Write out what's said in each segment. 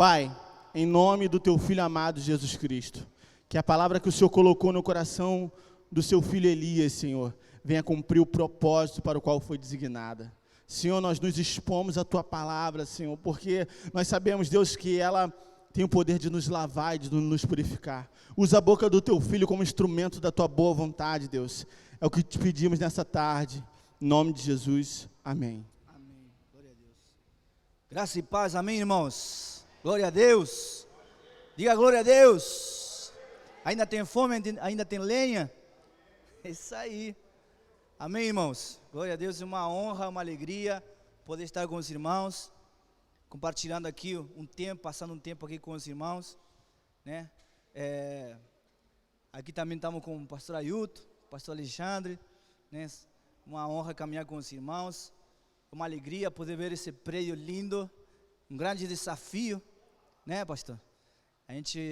Pai, em nome do Teu Filho amado Jesus Cristo, que a palavra que o Senhor colocou no coração do Seu Filho Elias, Senhor, venha cumprir o propósito para o qual foi designada. Senhor, nós nos expomos à Tua palavra, Senhor, porque nós sabemos, Deus, que ela tem o poder de nos lavar e de nos purificar. Usa a boca do Teu Filho como instrumento da Tua boa vontade, Deus. É o que te pedimos nessa tarde. Em nome de Jesus, amém. Amém. Glória a Deus. Graça e paz, amém, irmãos. Glória a Deus. Diga glória a Deus. Ainda tem fome, ainda tem lenha? É isso aí. Amém, irmãos. Glória a Deus, é uma honra, uma alegria poder estar com os irmãos, compartilhando aqui um tempo, passando um tempo aqui com os irmãos, né? Aqui também estamos com o pastor Ailton, o pastor Alexandre, né? Uma honra caminhar com os irmãos, uma alegria poder ver esse prédio lindo, um grande desafio, né, pastor?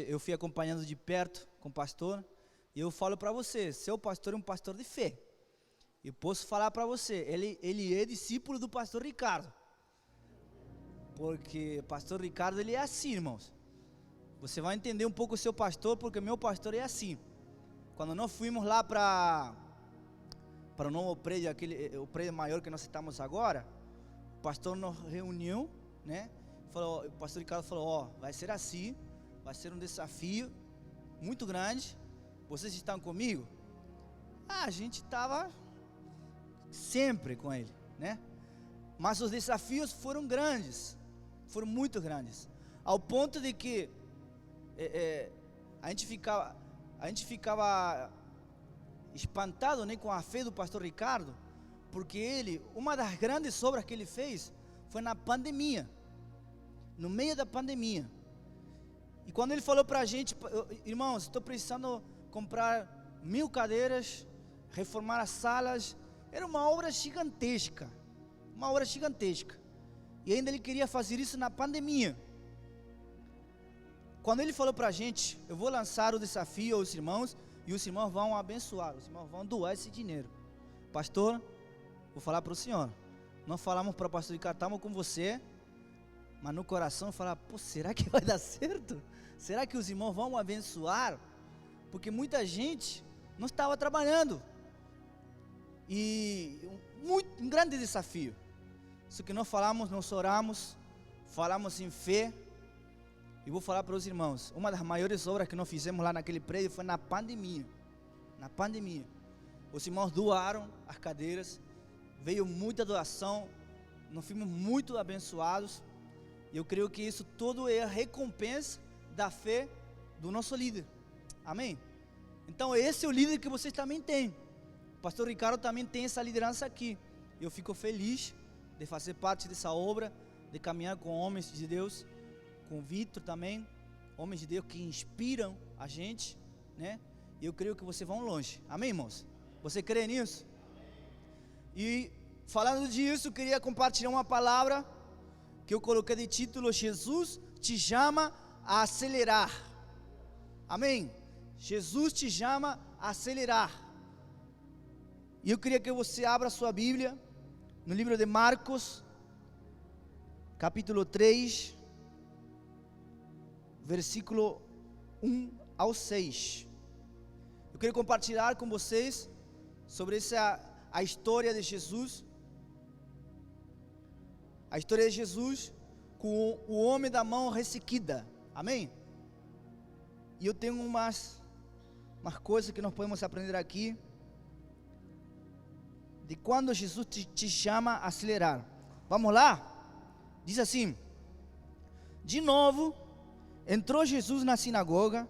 Eu fui acompanhando de perto com o pastor, e eu falo para você, seu pastor é um pastor de fé. Eu posso falar para você, ele é discípulo do pastor Ricardo, porque o pastor Ricardo, ele é assim, irmãos. Você vai entender um pouco o seu pastor, porque meu pastor é assim. Quando nós fomos lá para o novo prédio, o prédio maior que nós estamos agora, o pastor nos reuniu, né? O pastor Ricardo falou, vai ser assim, vai ser um desafio muito grande, vocês estão comigo? A gente estava sempre com ele, né? Mas os desafios foram grandes, foram muito grandes, ao ponto de que a gente ficava espantado, né, com a fé do pastor Ricardo, porque uma das grandes obras que ele fez foi na pandemia, no meio da pandemia. E quando ele falou para a gente, irmãos, estou precisando comprar 1000 cadeiras, reformar as salas, era uma obra gigantesca, e ainda ele queria fazer isso na pandemia. Quando ele falou para a gente, eu vou lançar o desafio aos irmãos, e os irmãos vão abençoar, os irmãos vão doar esse dinheiro. Pastor, vou falar para o senhor, nós falamos para o pastor Ricardo, estamos com você, mas no coração falar, será que vai dar certo? Será que os irmãos vão abençoar? Porque muita gente não estava trabalhando, e um grande desafio. Isso que nós falamos, nós oramos, falamos em fé. E vou falar para os irmãos, uma das maiores obras que nós fizemos lá naquele prédio foi na pandemia. Os irmãos doaram as cadeiras, veio muita doação, nós fomos muito abençoados. E eu creio que isso tudo é a recompensa da fé do nosso líder. Amém? Então esse é o líder que vocês também têm. O pastor Ricardo também tem essa liderança aqui. Eu fico feliz de fazer parte dessa obra, de caminhar com homens de Deus, com o Vitor também, homens de Deus que inspiram a gente, né? E eu creio que vocês vão longe. Amém, irmãos? Você crê nisso? E falando disso, eu queria compartilhar uma palavra que eu coloquei de título: Jesus te chama a acelerar. Amém? Jesus te chama a acelerar. E eu queria que você abra a sua Bíblia no livro de Marcos, capítulo 3, versículo 1 ao 6. Eu queria compartilhar com vocês sobre a história de Jesus. A história de Jesus com o homem da mão ressequida. Amém? E eu tenho umas coisas que nós podemos aprender aqui, de quando Jesus te chama a acelerar. Vamos lá? Diz assim: de novo entrou Jesus na sinagoga,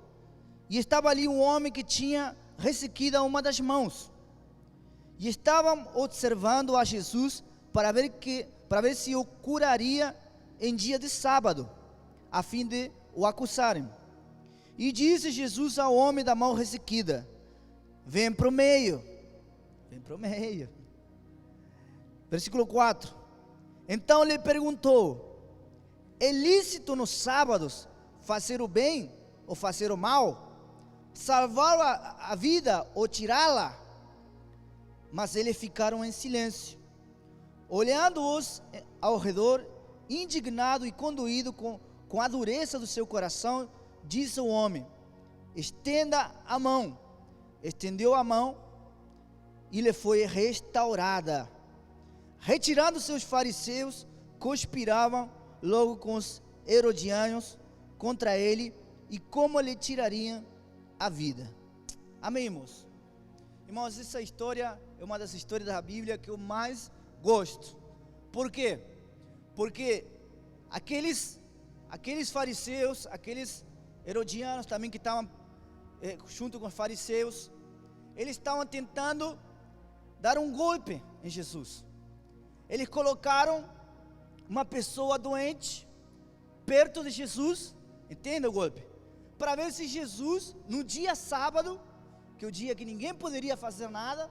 e estava ali um homem que tinha ressequida uma das mãos, e estavam observando a Jesus para ver se o curaria em dia de sábado, a fim de o acusarem. E disse Jesus ao homem da mão ressequida: vem para o meio. Versículo 4. Então lhe perguntou: é lícito nos sábados fazer o bem ou fazer o mal, salvar a vida ou tirá-la? Mas eles ficaram em silêncio, olhando-os ao redor, indignado e conduído com a dureza do seu coração, disse ao homem: estenda a mão. Estendeu a mão e lhe foi restaurada. Retirando-se os fariseus, conspiravam logo com os herodianos contra ele, e como lhe tirariam a vida. Amém, irmãos? Irmãos, essa história é uma das histórias da Bíblia que eu mais gosto. Por quê? Porque aqueles fariseus, aqueles herodianos também que estavam junto com os fariseus, eles estavam tentando dar um golpe em Jesus. Eles colocaram uma pessoa doente perto de Jesus, entenda o golpe, para ver se Jesus, no dia sábado, que é o dia que ninguém poderia fazer nada,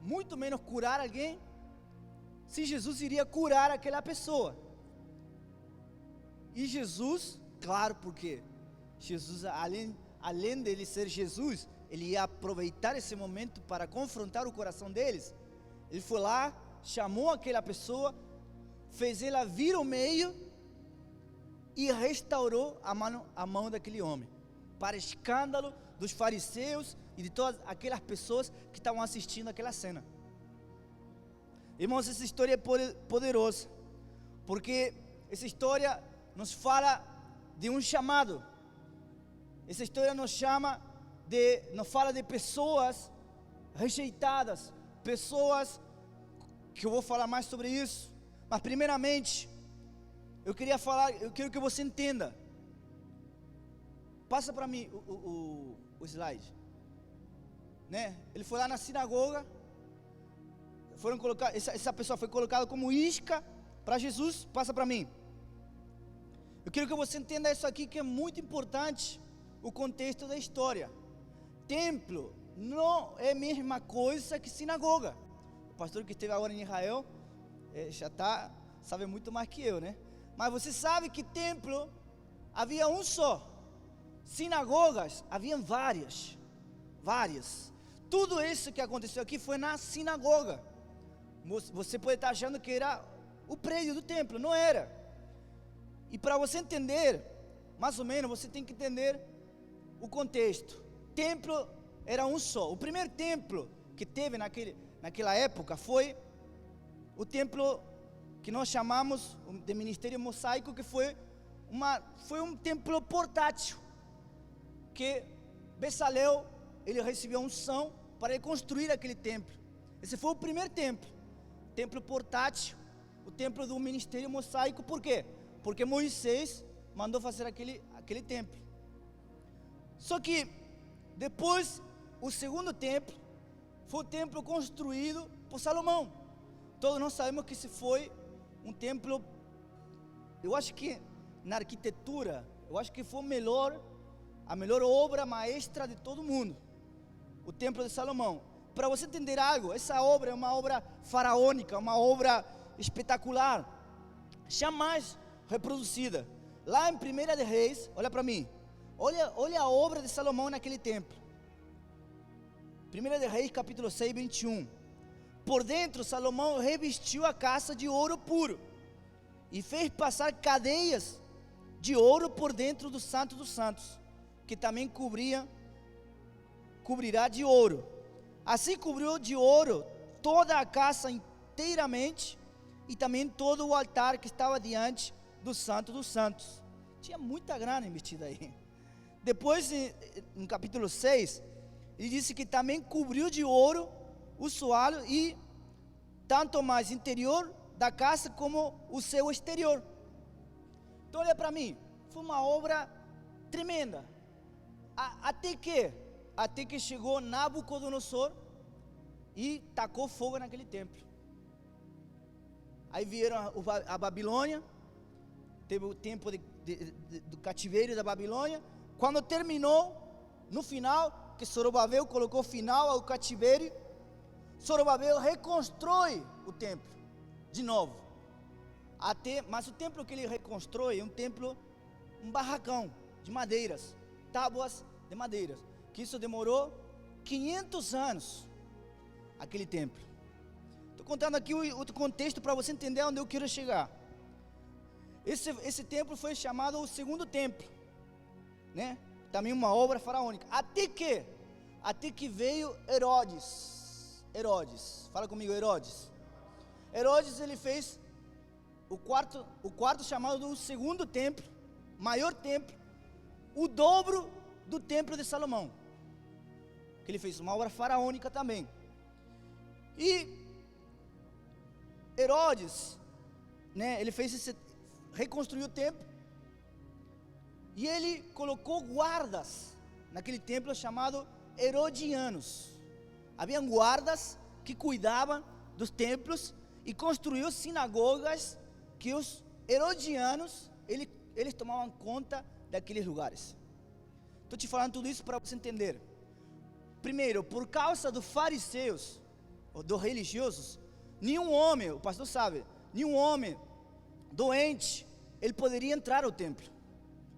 muito menos curar alguém, se Jesus iria curar aquela pessoa. E Jesus, claro, porque Jesus, além dele ser Jesus, ele ia aproveitar esse momento para confrontar o coração deles. Ele foi lá, chamou aquela pessoa, fez ela vir ao meio e restaurou a mão daquele homem, para escândalo dos fariseus e de todas aquelas pessoas que estavam assistindo aquela cena. Irmãos, essa história é poderosa, porque essa história nos fala de um chamado. Essa história nos fala de pessoas rejeitadas, pessoas que eu vou falar mais sobre isso. Mas primeiramente, eu quero que você entenda. Passa para mim o slide, né? Ele foi lá na sinagoga, essa pessoa foi colocada como isca para Jesus. Passa para mim. Eu quero que você entenda isso aqui, que é muito importante, o contexto da história. Templo não é a mesma coisa que sinagoga. O pastor que esteve agora em Israel sabe muito mais que eu, né? Mas você sabe que templo havia um só. Sinagogas haviam várias. Tudo isso que aconteceu aqui foi na sinagoga. Você pode estar achando que era o prédio do templo, não era. E para você entender, mais ou menos, você tem que entender o contexto. Templo era um só. O primeiro templo que teve naquela época foi o templo que nós chamamos de ministério mosaico, que foi um templo portátil, que Bezalel, ele recebeu unção para ele construir aquele templo. Esse foi o primeiro templo portátil, o templo do ministério mosaico. Por quê? Porque Moisés mandou fazer aquele templo. Só que depois, o segundo templo foi o templo construído por Salomão. Todos nós sabemos que esse foi um templo, eu acho que na arquitetura, eu acho que foi a melhor obra maestra de todo mundo, o templo de Salomão. Para você entender algo, essa obra é uma obra faraônica, uma obra espetacular, jamais reproduzida. Lá em 1 de Reis, olha para mim, olha a obra de Salomão naquele templo. 1 de Reis, capítulo 6, 21. Por dentro, Salomão revestiu a casa de ouro puro e fez passar cadeias de ouro por dentro do Santo dos Santos, que também cobrirá de ouro. Assim cobriu de ouro toda a casa inteiramente, e também todo o altar que estava diante do Santo dos Santos. Tinha muita grana investida aí. Depois, no capítulo 6, ele disse que também cobriu de ouro o soalho, e tanto mais interior da casa como o seu exterior. Então olha para mim, foi uma obra tremenda, até que chegou Nabucodonosor e tacou fogo naquele templo. Aí vieram a Babilônia, teve o tempo do cativeiro da Babilônia. Quando terminou, no final, que Zorobabel colocou final ao cativeiro, Zorobabel reconstrói o templo de novo. Mas o templo que ele reconstrói é um barracão de madeiras, tábuas de madeiras, que isso demorou 500 anos, aquele templo. Estou contando aqui o contexto para você entender onde eu quero chegar. esse templo foi chamado o segundo templo, né? Também uma obra faraônica. Até que veio Herodes. Fala comigo, Herodes. Herodes, ele fez o quarto chamado do segundo templo, maior templo, o dobro do templo de Salomão. Que ele fez uma obra faraônica também. E Herodes, né, ele reconstruiu o templo, e ele colocou guardas naquele templo chamado herodianos. Havia guardas que cuidavam dos templos e construiu sinagogas que os herodianos, eles tomavam conta daqueles lugares. Estou te falando tudo isso para você entender. Primeiro, por causa dos fariseus, ou dos religiosos, nenhum homem, o pastor sabe, nenhum homem doente, ele poderia entrar ao templo.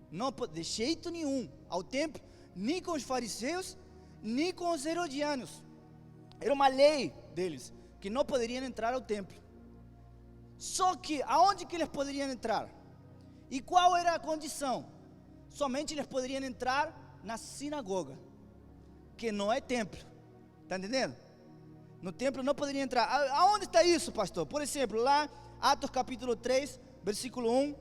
Não, de jeito nenhum, ao templo, nem com os fariseus, nem com os herodianos. Era uma lei deles, que não poderiam entrar ao templo. Só que, aonde que eles poderiam entrar? E qual era a condição? Somente eles poderiam entrar na sinagoga, que não é templo. Está entendendo? No templo não poderiam entrar. Aonde está isso, pastor? Por exemplo, lá, Atos capítulo 3, versículo 1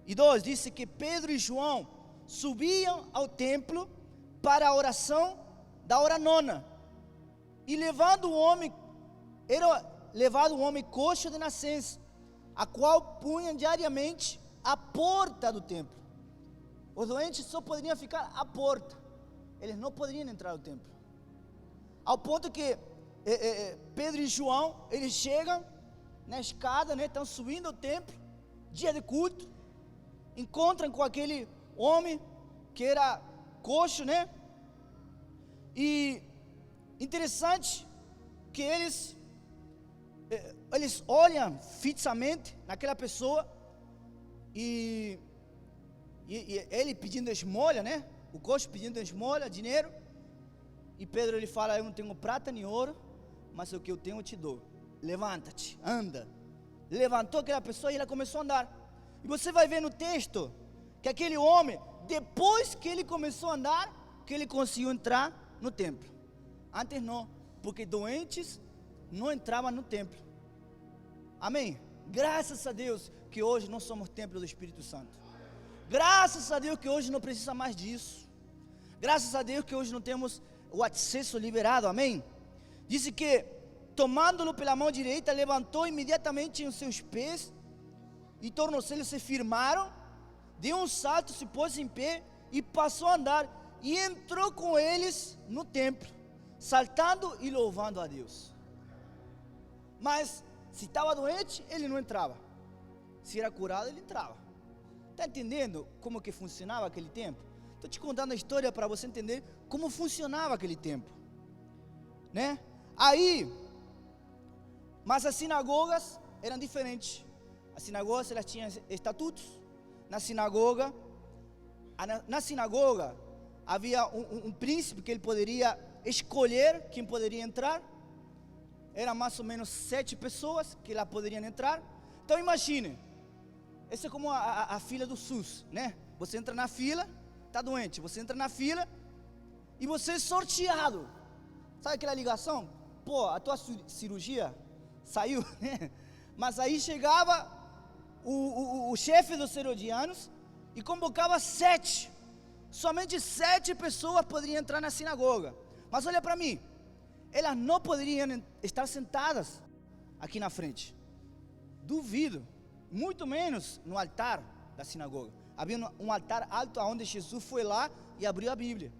e 2, diz que Pedro e João subiam ao templo para a oração da hora nona, e levado um homem coxo de nascença, a qual punham diariamente à porta do templo. Os doentes só poderiam ficar à porta, eles não poderiam entrar no templo. Ao ponto que Pedro e João, eles chegam na escada, né, estão subindo ao templo, dia de culto, encontram com aquele homem que era coxo, né? E interessante que eles olham fixamente naquela pessoa, e ele pedindo esmola, né? O coxo pedindo esmola, dinheiro. E Pedro, ele fala: eu não tenho prata nem ouro, mas o que eu tenho eu te dou. Levanta-te, anda. Levantou aquela pessoa e ela começou a andar. E você vai ver no texto que aquele homem, depois que ele começou a andar, que ele conseguiu entrar no templo. Antes não, porque doentes não entravam no templo. Amém? Graças a Deus que hoje nós somos templo do Espírito Santo. Graças a Deus que hoje não precisa mais disso. Graças a Deus que hoje não temos o acesso liberado. Amém? Diz que, tomando-lo pela mão direita, levantou imediatamente os seus pés e tornozelos se firmaram, deu um salto, se pôs em pé e passou a andar, e entrou com eles no templo, saltando e louvando a Deus. Mas se estava doente, ele não entrava. Se era curado, ele entrava. Está entendendo como que funcionava aquele tempo? Estou te contando a história para você entender como funcionava aquele tempo, né? Aí, mas as sinagogas eram diferentes. As sinagogas, elas tinham estatutos. Na sinagoga havia um príncipe que ele poderia escolher quem poderia entrar. Era mais ou menos 7 pessoas que lá poderiam entrar. Então imagine, essa é como a fila do SUS, né? Você entra na fila, está doente, você entra na fila e você é sorteado. Sabe aquela ligação? Pô, a tua cirurgia saiu, né? Mas aí chegava o chefe dos herodianos e convocava 7. Somente 7 pessoas poderiam entrar na sinagoga. Mas olha para mim, elas não poderiam estar sentadas aqui na frente. Duvido, muito menos no altar da sinagoga. Havia um altar alto onde Jesus foi lá e abriu a Bíblia.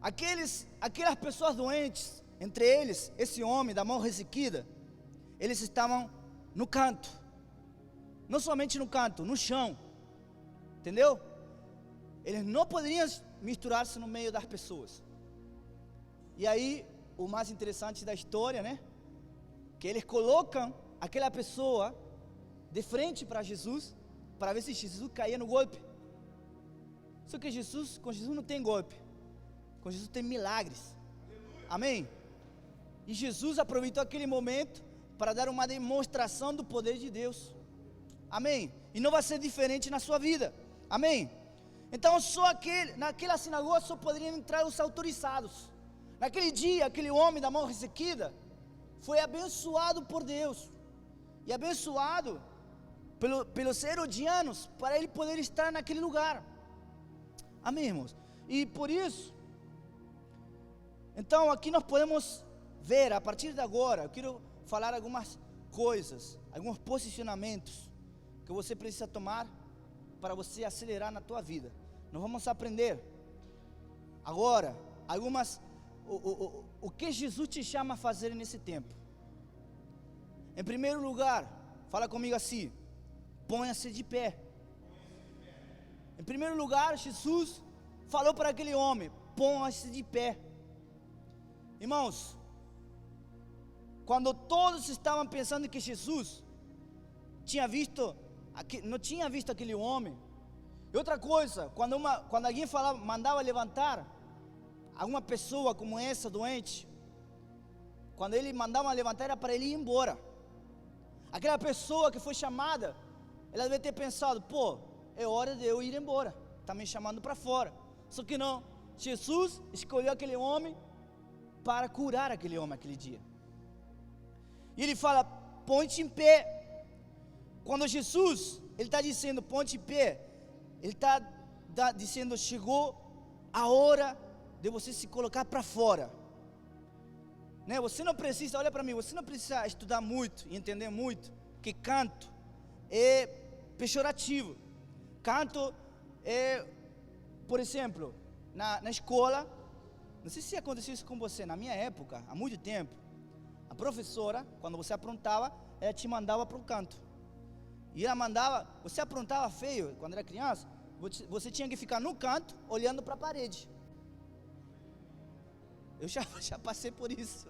Aquelas pessoas doentes, entre eles, esse homem da mão ressequida, eles estavam no canto. Não somente no canto, no chão. Entendeu? Eles não poderiam misturar-se no meio das pessoas. E aí, o mais interessante da história, né? Que eles colocam aquela pessoa de frente para Jesus, para ver se Jesus caía no golpe. Só que com Jesus não tem golpe. Com Jesus tem milagres. Amém? E Jesus aproveitou aquele momento para dar uma demonstração do poder de Deus. Amém? E não vai ser diferente na sua vida. Amém? Então naquela sinagoga só poderiam entrar os autorizados. Naquele dia, aquele homem da mão ressequida foi abençoado por Deus. E abençoado pelos herodianos, para ele poder estar naquele lugar. Amém, irmãos? E por isso, então aqui nós podemos ver, a partir de agora, eu quero falar algumas coisas, alguns posicionamentos que você precisa tomar para você acelerar na tua vida. Nós vamos aprender agora o que Jesus te chama a fazer nesse tempo. Em primeiro lugar, fala comigo assim: ponha-se de pé. Em primeiro lugar, Jesus falou para aquele homem: ponha-se de pé. Irmãos, quando todos estavam pensando que Jesus não tinha visto aquele homem. E outra coisa, quando alguém mandava levantar alguma pessoa como essa, doente, quando ele mandava levantar, era para ele ir embora. Aquela pessoa que foi chamada, ela deve ter pensado: pô, é hora de eu ir embora, está me chamando para fora. Só que não, Jesus escolheu aquele homem para curar aquele homem aquele dia. E ele fala: põe-te em pé. Quando Jesus, ele está dizendo ponte em pé, ele está dizendo: chegou a hora de você se colocar para fora, né? Você não precisa, olha para mim, você não precisa estudar muito e entender muito que canto é pejorativo. Canto é, por exemplo, na escola, não sei se aconteceu isso com você, na minha época, há muito tempo, a professora, quando você aprontava, ela te mandava para o canto. E ela mandava, você aprontava feio, quando era criança, você tinha que ficar no canto, olhando para a parede. Eu já passei por isso.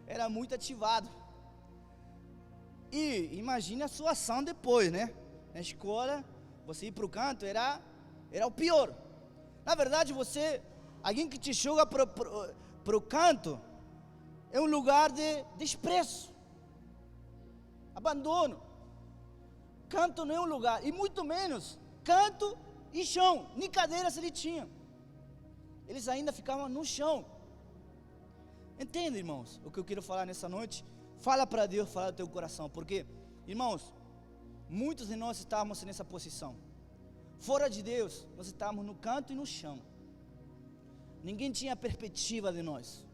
Era muito ativado. E imagine a sua ação depois, né? Na escola, você ir para o canto era o pior. Na verdade, alguém que te joga para o canto, é um lugar de desprezo, abandono. Canto não é um lugar, e muito menos canto e chão, nem cadeiras ele tinha. Eles ainda ficavam no chão. Entende, irmãos, o que eu quero falar nessa noite? Fala para Deus, fala do teu coração, porque, irmãos, muitos de nós estávamos nessa posição. Fora de Deus, nós estávamos no canto e no chão. Ninguém tinha perspectiva de nós.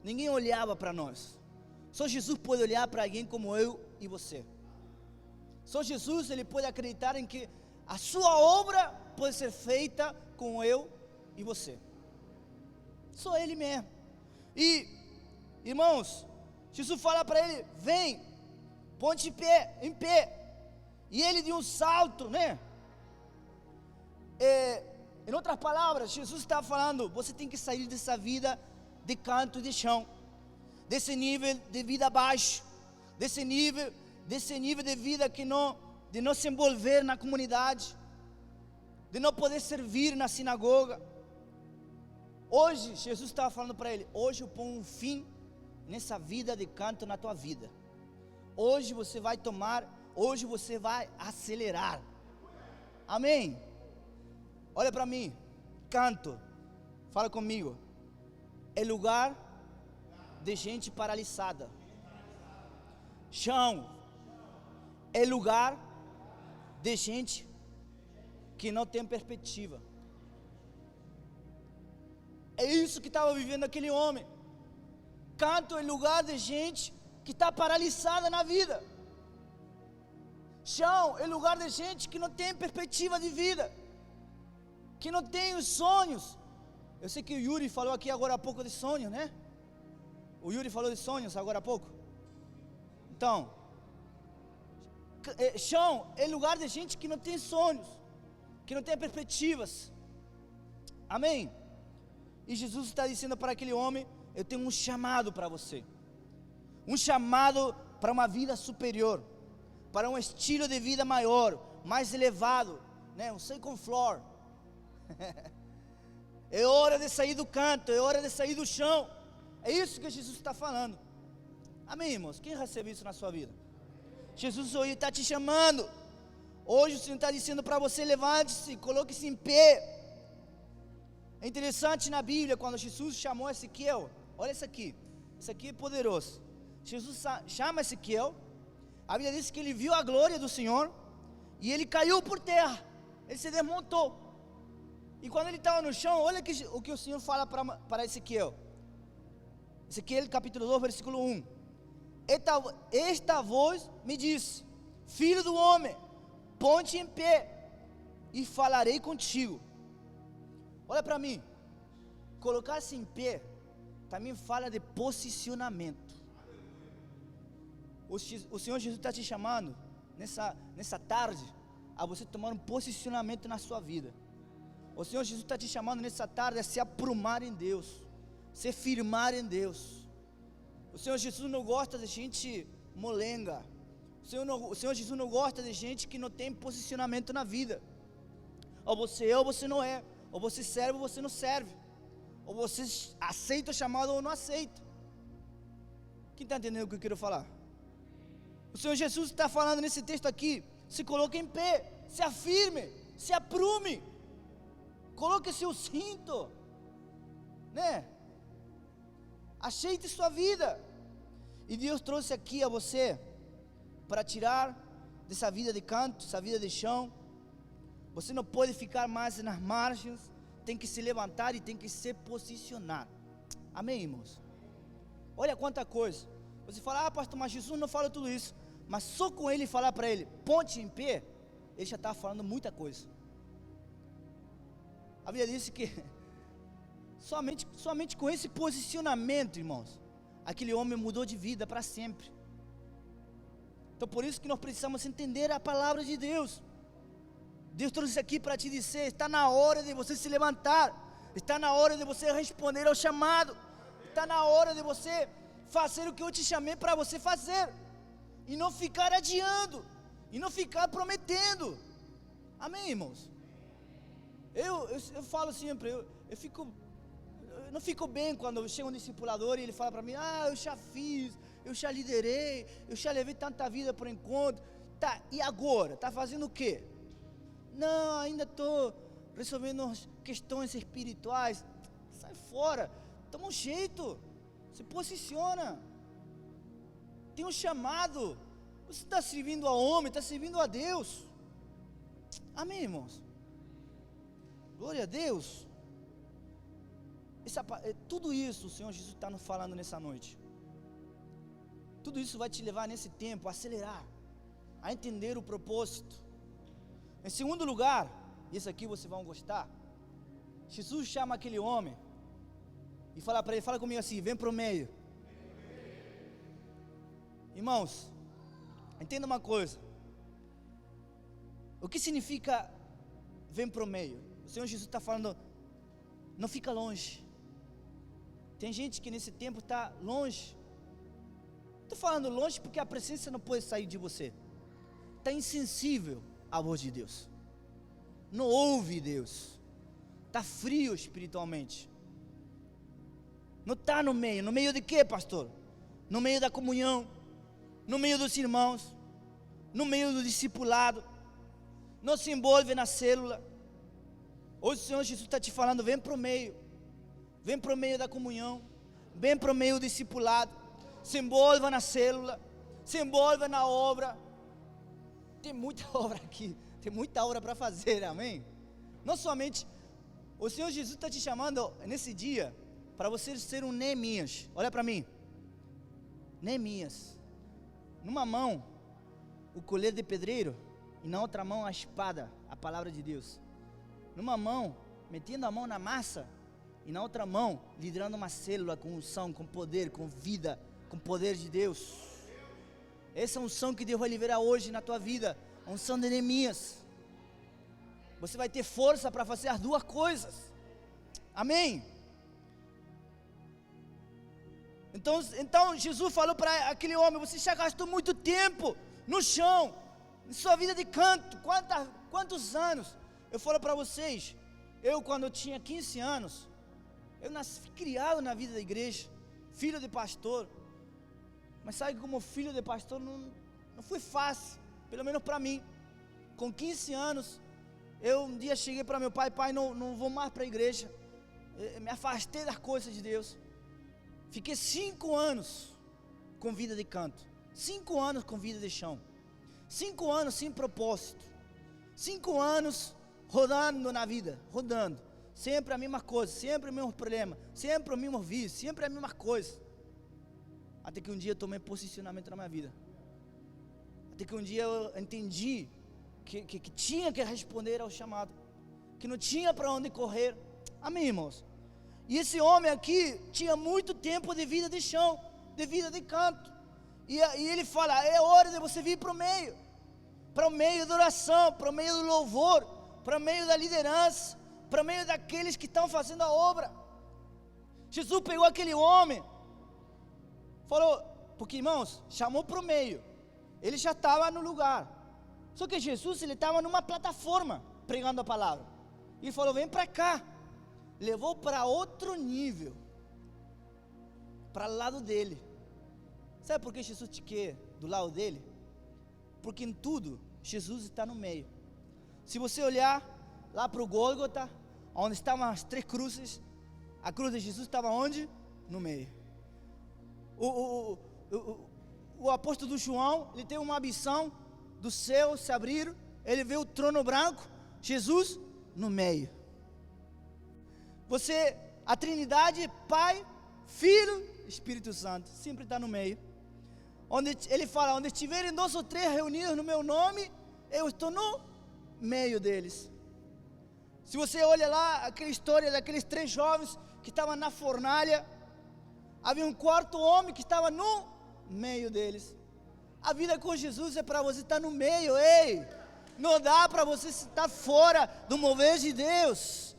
Ninguém olhava para nós. Só Jesus pode olhar para alguém como eu e você. Só Jesus, ele pode acreditar em que a sua obra pode ser feita com eu e você. Só Ele mesmo. E, irmãos, Jesus fala para ele: vem, ponte em pé. E ele de um salto, né? Em outras palavras, Jesus está falando: você tem que sair dessa vida de canto e de chão, desse nível de vida baixo, desse nível de vida de não se envolver na comunidade, de não poder servir na sinagoga. Hoje, Jesus estava falando para ele: hoje eu ponho um fim nessa vida de canto na tua vida. Hoje você vai hoje você vai acelerar. Amém? Olha para mim, canto, fala comigo, é lugar de gente paralisada. Chão é lugar de gente que não tem perspectiva. É isso que estava vivendo aquele homem. Canto é lugar de gente que está paralisada na vida. Chão é lugar de gente que não tem perspectiva de vida, que não tem os sonhos. Eu sei que o Yuri falou aqui agora há pouco de sonhos, né? O Yuri falou de sonhos agora há pouco. Então, chão é lugar de gente que não tem sonhos, que não tem perspectivas. Amém? E Jesus está dizendo para aquele homem: eu tenho um chamado para você, um chamado para uma vida superior, para um estilo de vida maior, mais elevado, né? Um second floor. É hora de sair do canto, é hora de sair do chão. É isso que Jesus está falando. Amém, irmãos? Quem recebe isso na sua vida? Jesus hoje está te chamando. Hoje o Senhor está dizendo para você: levante-se, coloque-se em pé. É interessante na Bíblia, quando Jesus chamou Ezequiel, olha isso aqui é poderoso. Jesus chama Ezequiel, a Bíblia diz que ele viu a glória do Senhor, e ele caiu por terra, ele se desmontou. E quando ele estava no chão, olha o que o Senhor fala para Ezequiel. Ezequiel capítulo 2, versículo 1. Esta voz me disse: filho do homem, ponte em pé, e falarei contigo. Olha para mim, colocar-se em pé, também fala de posicionamento. O Senhor Jesus está te chamando, nessa tarde, a você tomar um posicionamento na sua vida. O Senhor Jesus está te chamando nessa tarde a se aprumar em Deus, se firmar em Deus. O Senhor Jesus não gosta de gente molenga. O Senhor Jesus não gosta de gente que não tem posicionamento na vida. Ou você é ou você não é. Ou você serve ou você não serve. Ou você aceita o chamado ou não aceita. Quem está entendendo o que eu quero falar? O Senhor Jesus está falando nesse texto aqui: se coloque em pé, se afirme, se aprume, coloque seu cinto, né? Ajeite sua vida. E Deus trouxe aqui a você para tirar dessa vida de canto, essa vida de chão. Você não pode ficar mais nas margens, tem que se levantar e tem que se posicionar. Amém, irmãos? Olha quanta coisa. Você fala: ah, pastor, mas Jesus não fala tudo isso. Mas só com ele falar para ele, ponte em pé, ele já está falando muita coisa. A Bíblia disse que somente com esse posicionamento, irmãos, aquele homem mudou de vida para sempre. Então por isso que nós precisamos entender a palavra de Deus. Deus trouxe aqui para te dizer: está na hora de você se levantar, está na hora de você responder ao chamado, está na hora de você fazer o que eu te chamei para você fazer, e não ficar adiando, e não ficar prometendo. Amém, irmãos? Eu falo sempre, eu não fico bem quando chega um discipulador e ele fala para mim: ah, eu já fiz, eu já liderei, eu já levei tanta vida por encontro. Tá, e agora? Está fazendo o quê? Não, ainda estou resolvendo questões espirituais. Sai fora, toma um jeito, se posiciona. Tem um chamado. Você está servindo a homem, está servindo a Deus. Amém, irmãos? Glória a Deus. Tudo isso o Senhor Jesus está nos falando nessa noite. Tudo isso vai te levar nesse tempo a acelerar, a entender o propósito. Em segundo lugar, isso aqui vocês vão gostar. Jesus chama aquele homem e fala para ele, fala comigo assim: vem para o meio. Irmãos, entenda uma coisa. O que significa vem para o meio? O Senhor Jesus está falando: não fica longe. Tem gente que nesse tempo está longe. Estou falando longe porque a presença não pode sair de você. Está insensível à voz de Deus. Não ouve Deus. Está frio espiritualmente. Não está no meio. No meio de quê, pastor? No meio da comunhão, no meio dos irmãos, no meio do discipulado. Não se envolve na célula. Hoje o Senhor Jesus está te falando: vem para o meio. Vem para o meio da comunhão. Vem para o meio do discipulado. Se envolva na célula. Se envolva na obra. Tem muita obra aqui. Tem muita obra para fazer, amém? Não somente, o Senhor Jesus está te chamando nesse dia para você ser um Neemias. Olha para mim. Neemias. Numa mão, o colher de pedreiro, e na outra mão a espada, a palavra de Deus. Numa mão, metendo a mão na massa, e na outra mão, liderando uma célula com unção, com poder, com vida, com poder de Deus. Essa unção que Deus vai liberar hoje na tua vida, a unção de Neemias. Você vai ter força para fazer as duas coisas. Amém? Então Jesus falou para aquele homem: você já gastou muito tempo no chão, em sua vida de canto. Quantos anos? Eu falo para vocês, quando eu tinha 15 anos, eu nasci criado na vida da igreja, filho de pastor. Mas sabe que como filho de pastor Não foi fácil, pelo menos para mim. Com 15 anos, eu um dia cheguei para meu pai: pai, não vou mais para a igreja. Eu me afastei das coisas de Deus. Fiquei 5 anos com vida de canto, 5 anos com vida de chão, 5 anos sem propósito, 5 anos rodando na vida, rodando, sempre a mesma coisa, sempre o mesmo problema, sempre o mesmo vício, sempre a mesma coisa. Até que um dia eu tomei posicionamento na minha vida. Até que um dia eu entendi que tinha que responder ao chamado, que não tinha para onde correr. Amém, irmãos? E esse homem aqui tinha muito tempo de vida de chão, de vida de canto. E ele fala: é hora de você vir para o meio da oração, para o meio do louvor, para o meio da liderança, para o meio daqueles que estão fazendo a obra. Jesus pegou aquele homem, falou, porque irmãos, chamou para o meio, ele já estava no lugar. Só que Jesus, ele estava numa plataforma, pregando a palavra. E falou: vem para cá. Levou para outro nível, para o lado dele. Sabe por que Jesus te quer do lado dele? Porque em tudo, Jesus está no meio. Se você olhar lá para o Gólgota, onde estavam as 3 cruzes, a cruz de Jesus estava onde? No meio. O apóstolo João, ele teve uma visão do céu se abriram, ele vê o trono branco, Jesus no meio. A Trindade, Pai, Filho, Espírito Santo, sempre está no meio. Onde ele fala: onde estiverem 2 ou 3 reunidos no meu nome, eu estou no meio deles. Se você olha lá, aquela história daqueles 3 jovens que estavam na fornalha, havia um 4º homem que estava no meio deles. A vida com Jesus é para você estar no meio, ei! Não dá para você estar fora do mover de Deus.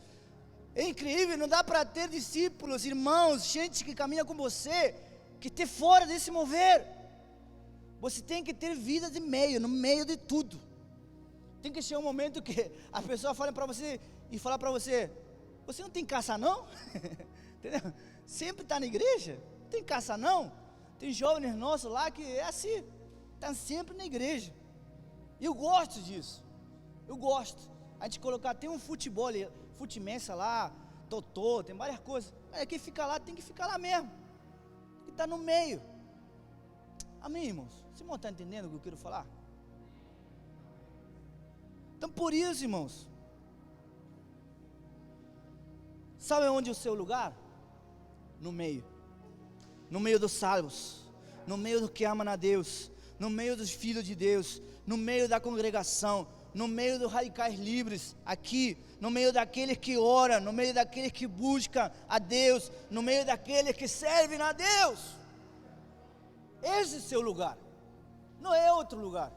É incrível, não dá para ter discípulos, irmãos, gente que caminha com você, que esteja fora desse mover. Você tem que ter vida de meio, no meio de tudo. Tem que chegar um momento que a pessoa fala para você e falar para você: você não tem caça não? Entendeu? Sempre está na igreja? Não tem caça não? Tem jovens nossos lá que é assim, estão sempre na igreja. E eu gosto disso. Eu gosto. A gente colocar, tem um futebol ali, futimensa lá, totô, tem várias coisas. Mas quem fica lá tem que ficar lá mesmo. Que está no meio. Amém, irmãos? Vocês não estão entendendo o que eu quero falar? Então por isso, irmãos, sabe onde é o seu lugar? No meio. No meio dos salvos, no meio do que amam a Deus, no meio dos filhos de Deus, no meio da congregação, no meio dos radicais livres, aqui, no meio daqueles que oram, no meio daqueles que buscam a Deus, no meio daqueles que servem a Deus. Esse é o seu lugar, não é outro lugar.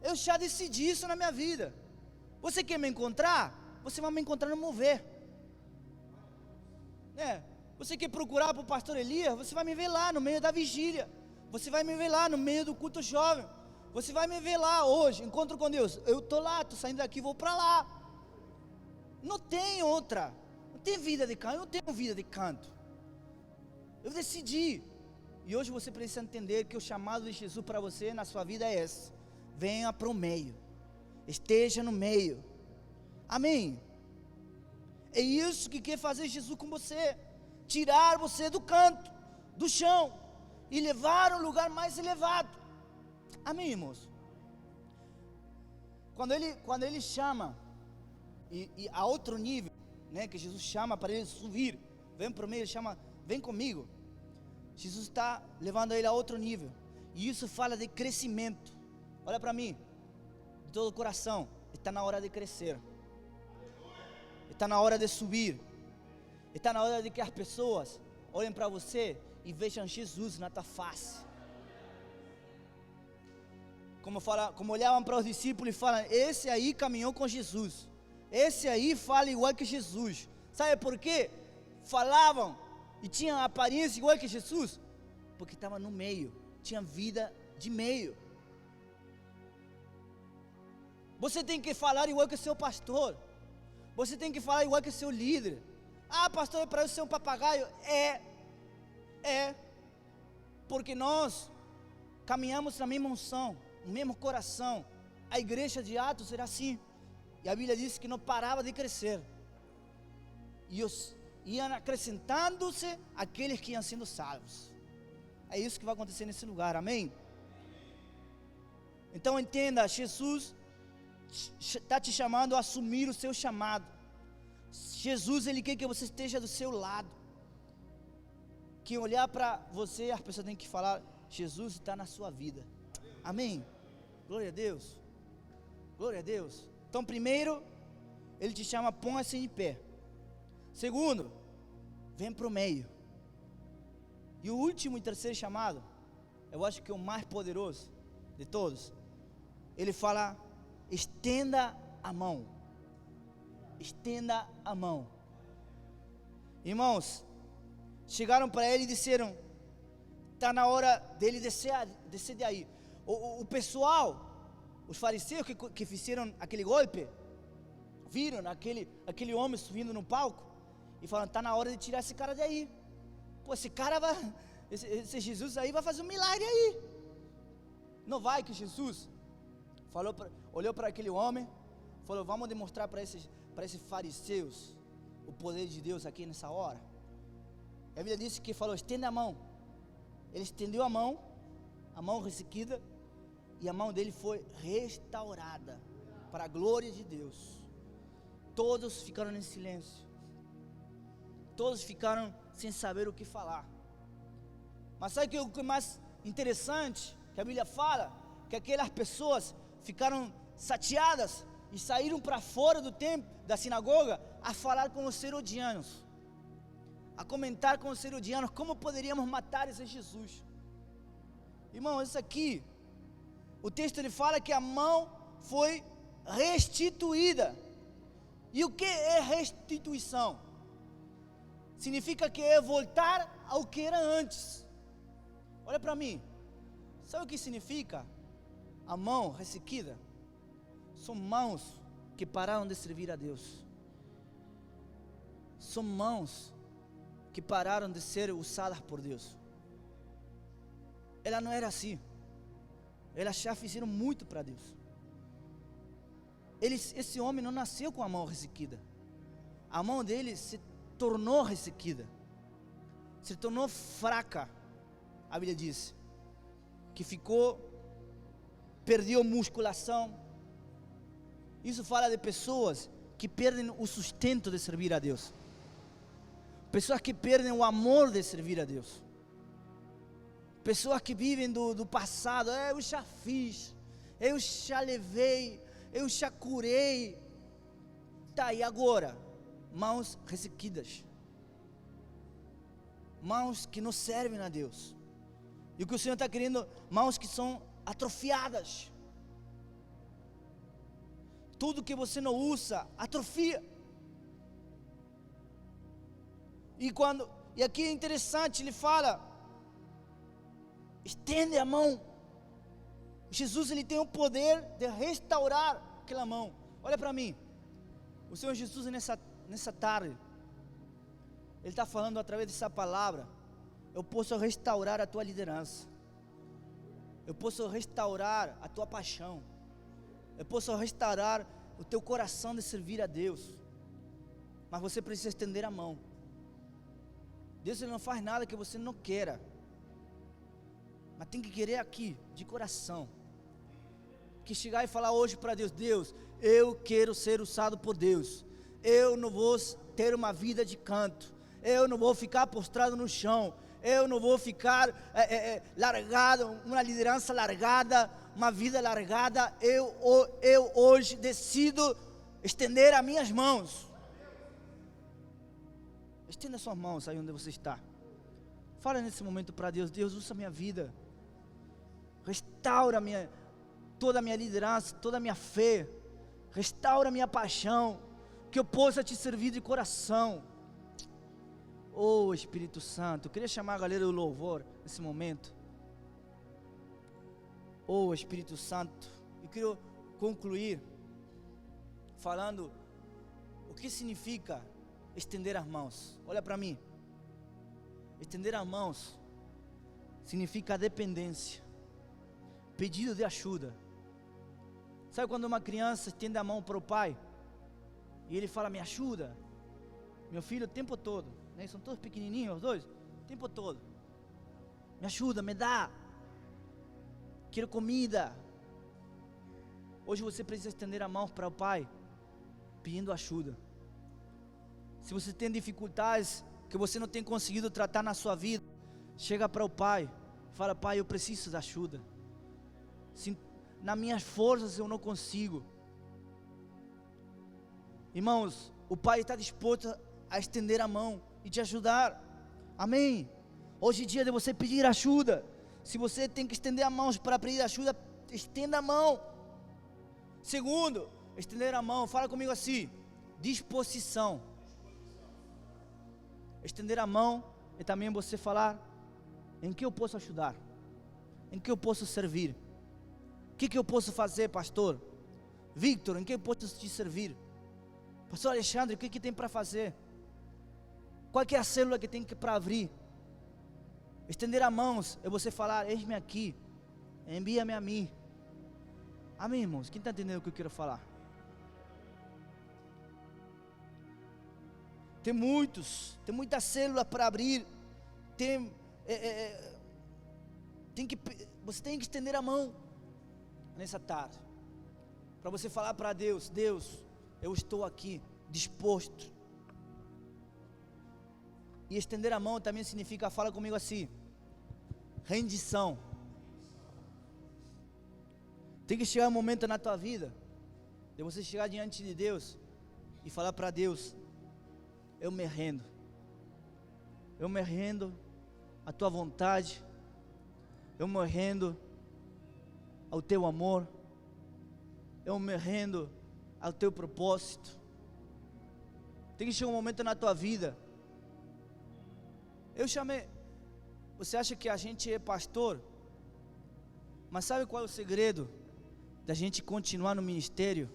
Eu já decidi isso na minha vida. Você quer me encontrar? Você vai me encontrar no mover. Você quer procurar para o pastor Elias? Você vai me ver lá no meio da vigília. Você vai me ver lá no meio do culto jovem. Você vai me ver lá hoje, encontro com Deus. Eu estou lá, estou saindo daqui, vou para lá. Não tem outra. Não tem vida de canto, eu não tenho vida de canto. Eu decidi. E hoje você precisa entender que o chamado de Jesus para você na sua vida é esse: venha para o meio, esteja no meio. Amém? É isso que quer fazer Jesus com você: tirar você do canto, do chão, e levar a um lugar mais elevado. Amém, irmãos? Quando ele chama, e a outro nível, né, que Jesus chama para ele subir, vem para o meio, ele chama, vem comigo. Jesus está levando ele a outro nível, e isso fala de crescimento. Olha para mim, de todo o coração, está na hora de crescer, está na hora de subir, está na hora de que as pessoas olhem para você e vejam Jesus na tua face. Como olhavam para os discípulos e falam: esse aí caminhou com Jesus, esse aí fala igual que Jesus. Sabe por quê? Falavam e tinham aparência igual que Jesus, porque estava no meio, tinha vida de meio. Você tem que falar igual que o seu pastor, você tem que falar igual que o seu líder. Ah, pastor, é para eu ser um papagaio? Porque nós caminhamos na mesma unção, no mesmo coração. A igreja de Atos era assim. E a Bíblia diz que não parava de crescer. E iam acrescentando-se aqueles que iam sendo salvos. É isso que vai acontecer nesse lugar, amém? Então entenda, Jesus está te chamando a assumir o seu chamado. Jesus, Ele quer que você esteja do seu lado. Que olhar para você, as pessoas têm que falar, Jesus está na sua vida, amém? Glória a Deus, glória a Deus. Então primeiro, Ele te chama, põe-se em pé. Segundo, vem para o meio. E o último e terceiro chamado, eu acho que é o mais poderoso de todos. Ele fala, estenda a mão. Estenda a mão. Irmãos, chegaram para ele e disseram, está na hora dele descer daí. O pessoal, os fariseus que fizeram aquele golpe, viram aquele homem subindo no palco e falaram, está na hora de tirar esse cara daí. Pô, esse Jesus aí vai fazer um milagre aí. Não vai que Jesus olhou para aquele homem, falou, vamos demonstrar para esses fariseus o poder de Deus aqui nessa hora. A Bíblia disse que falou, estenda a mão. Ele estendeu a mão ressequida, e a mão dele foi restaurada, para a glória de Deus. Todos ficaram em silêncio, todos ficaram sem saber o que falar. Mas sabe o que é mais interessante, que a Bíblia fala, que aquelas pessoas ficaram chateadas, e saíram para fora do templo, da sinagoga, a falar com os herodianos, a comentar com os herodianos, como poderíamos matar esse Jesus. Irmão, isso aqui, o texto ele fala que a mão foi restituída. E o que é restituição? Significa que é voltar ao que era antes. Olha para mim, sabe o que significa a mão ressequida? São mãos que pararam de servir a Deus. São mãos que pararam de ser usadas por Deus. Ela não era assim. Elas já fizeram muito para Deus. Esse homem não nasceu com a mão ressequida. A mão dele se tornou ressequida, se tornou fraca. A Bíblia diz que perdeu musculação. Isso fala de pessoas que perdem o sustento de servir a Deus, pessoas que perdem o amor de servir a Deus, pessoas que vivem do passado. Eu já fiz, eu já levei, eu já curei. Tá, e agora? Mãos ressequidas, mãos que não servem a Deus. E o que o Senhor está querendo, mãos que são atrofiadas. Tudo que você não usa, atrofia. E aqui é interessante, ele fala, estende a mão. Jesus, ele tem o poder de restaurar aquela mão. Olha para mim, o Senhor Jesus nessa tarde, Ele está falando através dessa palavra, eu posso restaurar a tua liderança, eu posso restaurar a tua paixão, eu posso restaurar o teu coração de servir a Deus, mas você precisa estender a mão. Deus, ele não faz nada que você não queira, mas tem que querer aqui, de coração, que chegar e falar hoje para Deus, Deus, eu quero ser usado por Deus, eu não vou ter uma vida de canto, eu não vou ficar prostrado no chão, eu não vou ficar largado, uma liderança largada, uma vida largada. Eu hoje decido estender as minhas mãos. Estenda suas mãos aí onde você está. Fala nesse momento para Deus, Deus, usa a minha vida, restaura toda a minha liderança, toda a minha fé, restaura a minha paixão, que eu possa te servir de coração. Oh Espírito Santo, eu queria chamar a galera do louvor nesse momento. Oh Espírito Santo, eu quero concluir falando o que significa estender as mãos. Olha para mim, estender as mãos significa dependência, pedido de ajuda. Sabe quando uma criança estende a mão para o pai e ele fala, me ajuda? Meu filho o tempo todo, né? São todos pequenininhos os dois, o tempo todo. Me ajuda, me dá. Quero comida. Hoje você precisa estender a mão para o pai, pedindo ajuda. Se você tem dificuldades que você não tem conseguido tratar na sua vida, chega para o pai, fala, pai, eu preciso de ajuda. Nas minhas forças eu não consigo. Irmãos, o pai está disposto a estender a mão e te ajudar. Amém? Hoje é dia de você pedir ajuda. Se você tem que estender a mão para pedir ajuda, estenda a mão. Segundo, estender a mão, fala comigo assim, disposição. Estender a mão é também você falar, em que eu posso ajudar? Em que eu posso servir? O que eu posso fazer, pastor? Victor, em que eu posso te servir? Pastor Alexandre, o que tem para fazer? Qual que é a célula que tem para abrir? Estender as mãos é você falar, eis-me aqui, envia-me a mim. Amém, irmãos? Quem está entendendo o que eu quero falar? Tem muitas células para abrir. Você tem que estender a mão nessa tarde, para você falar para Deus, Deus, eu estou aqui, disposto. E estender a mão também significa, fala comigo assim, rendição. Tem que chegar um momento na tua vida, de você chegar diante de Deus, e falar para Deus, eu me rendo à tua vontade, eu me rendo ao teu amor, eu me rendo ao teu propósito. Tem que chegar um momento na tua vida. Você acha que a gente é pastor, mas sabe qual é o segredo da gente continuar no ministério?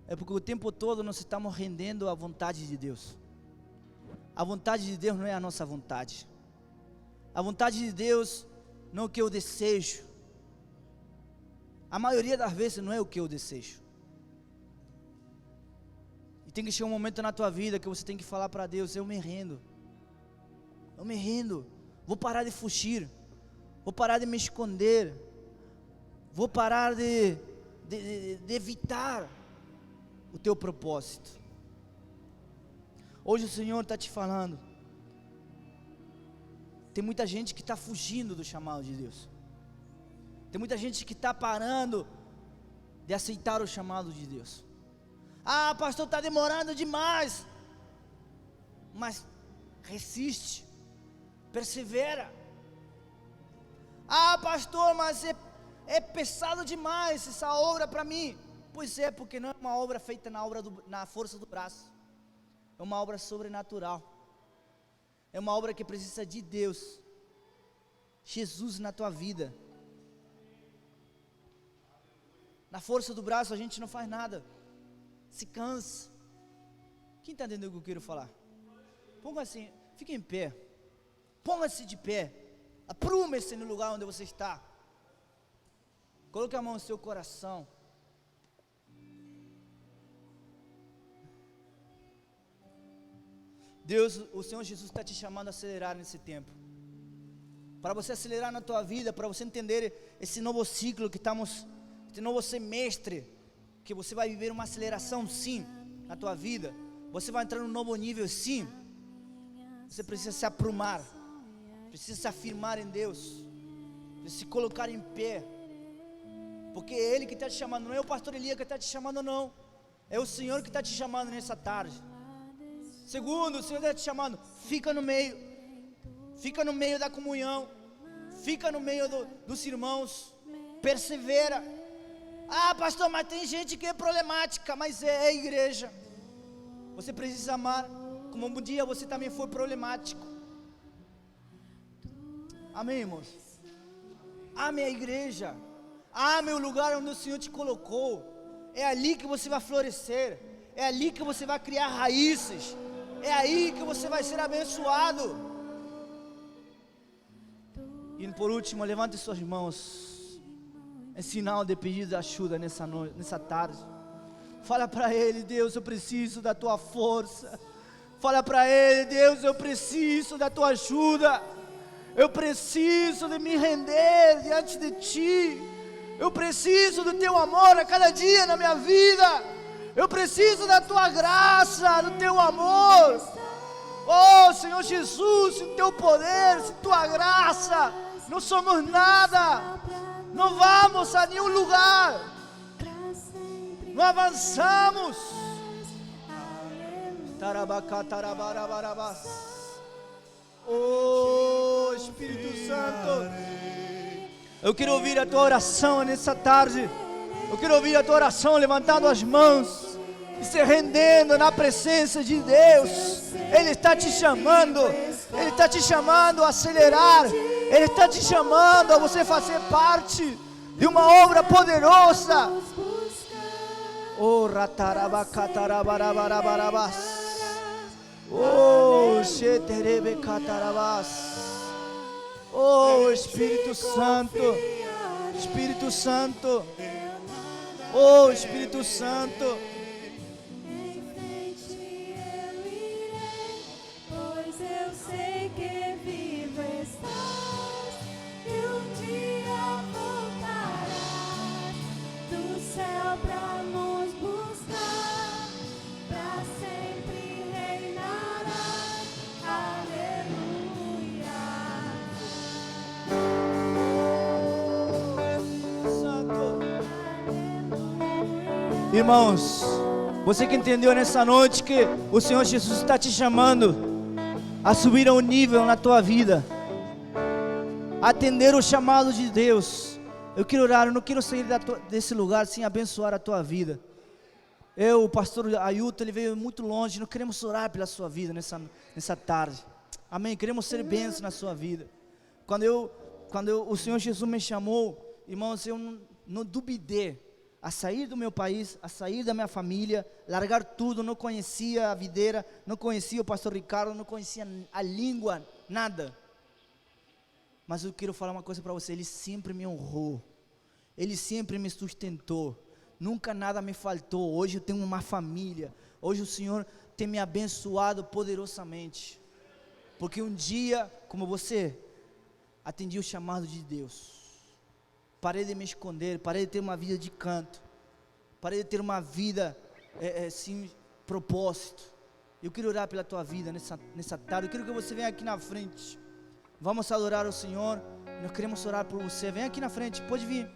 É porque o tempo todo nós estamos rendendo à vontade de Deus. A vontade de Deus não é a nossa vontade. A vontade de Deus não é o que eu desejo. A maioria das vezes não é o que eu desejo. E tem que chegar um momento na tua vida que você tem que falar para Deus, eu me rendo. Vou parar de fugir. Vou parar de me esconder. Vou parar de evitar o teu propósito. Hoje o Senhor está te falando. Tem muita gente que está fugindo do chamado de Deus. Tem muita gente que está parando de aceitar o chamado de Deus. Ah, pastor, está demorando demais. Mas resiste, persevera. Ah, pastor, mas é pesado demais essa obra para mim. Pois é, porque não é uma obra feita na força do braço. É uma obra sobrenatural. É uma obra que precisa de Deus. Jesus na tua vida. Na força do braço a gente não faz nada. Se cansa. Quem está entendendo o que eu quero falar? Ponga assim, fique em pé. Ponga-se de pé. Aprume-se no lugar onde você está. Coloque a mão no seu coração. Deus, o Senhor Jesus está te chamando a acelerar nesse tempo. Para você acelerar na tua vida, para você entender esse novo ciclo que estamos, esse novo semestre, que você vai viver uma aceleração sim, na tua vida. Você vai entrar num novo nível sim. Você precisa se aprumar, precisa se afirmar em Deus, precisa se colocar em pé. Porque é Ele que está te chamando, não é o pastor Elias que está te chamando não. É o Senhor que está te chamando nessa tarde. Segundo, o Senhor está te chamando, fica no meio da comunhão, fica no meio dos irmãos, persevera. Ah, pastor, mas tem gente que é problemática, mas é a igreja. Você precisa amar, como um dia você também foi problemático. Amém, irmãos? Ame a igreja, ame o lugar onde o Senhor te colocou. É ali que você vai florescer, é ali que você vai criar raízes. É aí que você vai ser abençoado. E por último, levante suas mãos. É sinal de pedir ajuda nessa noite, nessa tarde. Fala para Ele: Deus, eu preciso da Tua força. Fala para Ele: Deus, eu preciso da Tua ajuda. Eu preciso de me render diante de Ti. Eu preciso do Teu amor a cada dia na minha vida. Eu preciso da Tua graça, do Teu amor. Oh, Senhor Jesus, sem Teu poder, sem Tua graça, não somos nada. Não vamos a nenhum lugar. Não avançamos. Oh, Espírito Santo, eu quero ouvir a Tua oração nessa tarde. Eu quero ouvir a Tua oração levantando as mãos e se rendendo na presença de Deus. Ele está te chamando. Ele está te chamando a acelerar. Ele está te chamando a você fazer parte de uma obra poderosa. Oh, ratarabacatarabarabarabarabas. Oh, sheterebecatarabas. Oh, Espírito Santo. Espírito Santo. Oh, Espírito Santo. Irmãos, você que entendeu nessa noite que o Senhor Jesus está te chamando a subir a um nível na tua vida, a atender o chamado de Deus. Eu quero orar, eu não quero sair desse lugar sem abençoar a tua vida. O pastor Ailton, ele veio muito longe, nós queremos orar pela sua vida nessa tarde. Amém, queremos ser bênçãos na sua vida. Quando o Senhor Jesus me chamou, irmãos, eu não duvidei a sair do meu país, a sair da minha família, largar tudo. Não conhecia a videira, não conhecia o pastor Ricardo, não conhecia a língua, nada. Mas eu quero falar uma coisa para você: Ele sempre me honrou, Ele sempre me sustentou, nunca nada me faltou. Hoje eu tenho uma família, hoje o Senhor tem me abençoado poderosamente, porque um dia, como você, atendi o chamado de Deus. Parei de me esconder, parei de ter uma vida de canto, parei de ter uma vida sem propósito. Eu quero orar pela tua vida nessa tarde. Eu quero que você venha aqui na frente. Vamos adorar o Senhor. Nós queremos orar por você. Vem aqui na frente, pode vir.